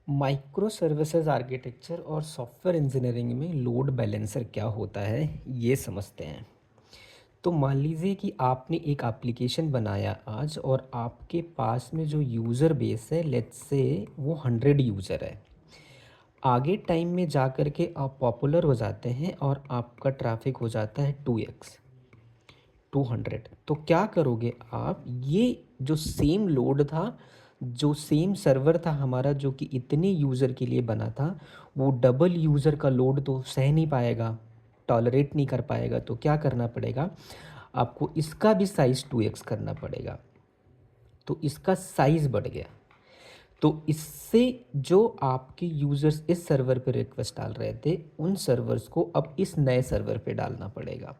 Micro services architecture और software engineering में load balancer क्या होता है ये समझते हैं। तो मान लीजिए कि आपने एक एप्लीकेशन बनाया आज और आपके पास में जो यूज़र बेस है लेट्स से वो 100 यूज़र है। आगे टाइम में जा कर के आप पॉपुलर हो जाते हैं और आपका ट्रैफिक हो जाता है 2x 200। तो क्या करोगे आप, ये जो सेम लोड था, जो सेम सर्वर था हमारा जो कि इतने यूज़र के लिए बना था, वो डबल यूज़र का लोड तो सह नहीं पाएगा, टॉलरेट नहीं कर पाएगा। तो क्या करना पड़ेगा आपको, इसका भी साइज़ 2x करना पड़ेगा। तो इसका साइज़ बढ़ गया। तो इससे जो आपके यूज़र्स इस सर्वर पे रिक्वेस्ट डाल रहे थे उन सर्वर्स को अब इस नए सर्वर पे डालना पड़ेगा।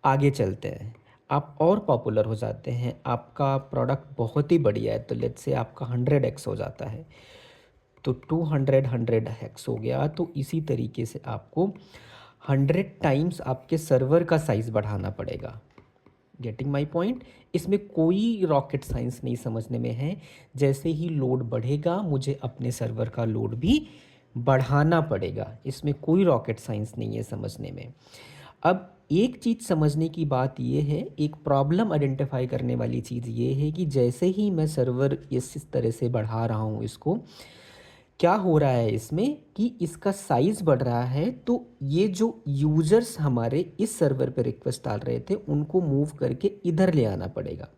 आगे चलते हैं, आप और पॉपुलर हो जाते हैं, आपका प्रोडक्ट बहुत ही बढ़िया है, तो लेट्स से आपका 100x हो जाता है। तो 100x हो गया। तो इसी तरीके से आपको 100 टाइम्स आपके सर्वर का साइज़ बढ़ाना पड़ेगा। Getting my point. इसमें कोई रॉकेट साइंस नहीं समझने में है। जैसे ही लोड बढ़ेगा मुझे अपने सर्वर का लोड भी बढ़ाना पड़ेगा। इसमें कोई रॉकेट साइंस नहीं है समझने में। अब एक चीज़ समझने की बात यह है, एक प्रॉब्लम आइडेंटिफाई करने वाली चीज़ ये है कि जैसे ही मैं सर्वर इस तरह से बढ़ा रहा हूँ इसको, क्या हो रहा है इसमें कि इसका साइज़ बढ़ रहा है। तो ये जो यूज़र्स हमारे इस सर्वर पे रिक्वेस्ट डाल रहे थे उनको मूव करके इधर ले आना पड़ेगा,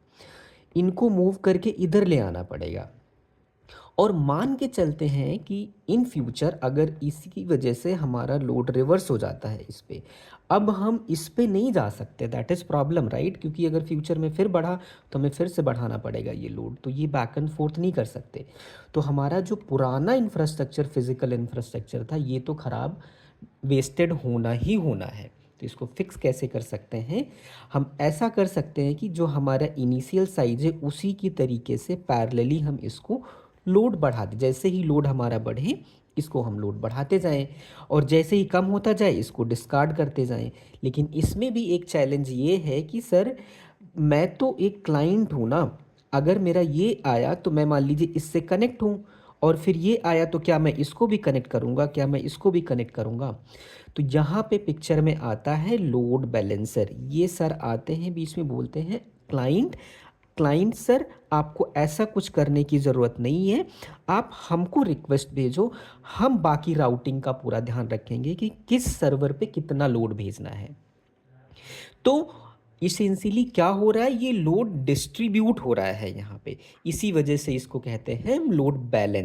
इनको मूव करके इधर ले आना पड़ेगा। और मान के चलते हैं कि इन फ्यूचर अगर इसकी वजह से हमारा लोड रिवर्स हो जाता है इस पे, अब हम इस पे नहीं जा सकते, दैट इज़ प्रॉब्लम राइट। क्योंकि अगर फ्यूचर में फिर बढ़ा तो हमें फिर से बढ़ाना पड़ेगा ये लोड, तो ये बैक एंड फोर्थ नहीं कर सकते। तो हमारा जो पुराना इंफ्रास्ट्रक्चर, फिजिकल इंफ्रास्ट्रक्चर था, ये तो ख़राब, वेस्टेड होना ही होना है। तो इसको फिक्स कैसे कर सकते हैं, हम ऐसा कर सकते हैं कि जो हमारा इनिशियल साइज है उसी की तरीके से पैरेलली हम इसको लोड बढ़ा दें। जैसे ही लोड हमारा बढ़े इसको हम लोड बढ़ाते जाएं, और जैसे ही कम होता जाए इसको डिस्कार्ड करते जाएं। लेकिन इसमें भी एक चैलेंज ये है कि सर मैं तो एक क्लाइंट हूँ ना, अगर मेरा ये आया तो मैं मान लीजिए इससे कनेक्ट हूँ, और फिर ये आया तो क्या मैं इसको भी कनेक्ट करूँगा, क्या मैं इसको भी कनेक्ट करूँगा। तो यहाँ पे पिक्चर में आता है लोड बैलेंसर। ये सर आते हैं बीच में, बोलते हैं क्लाइंट। क्लाइंट सर आपको ऐसा कुछ करने की ज़रूरत नहीं है, आप हमको रिक्वेस्ट भेजो, हम बाकी राउटिंग का पूरा ध्यान रखेंगे कि किस सर्वर पे कितना लोड भेजना है। तो इसेंशियली क्या हो रहा है, ये लोड डिस्ट्रीब्यूट हो रहा है यहाँ पे, इसी वजह से इसको कहते हैं लोड बैलेंस।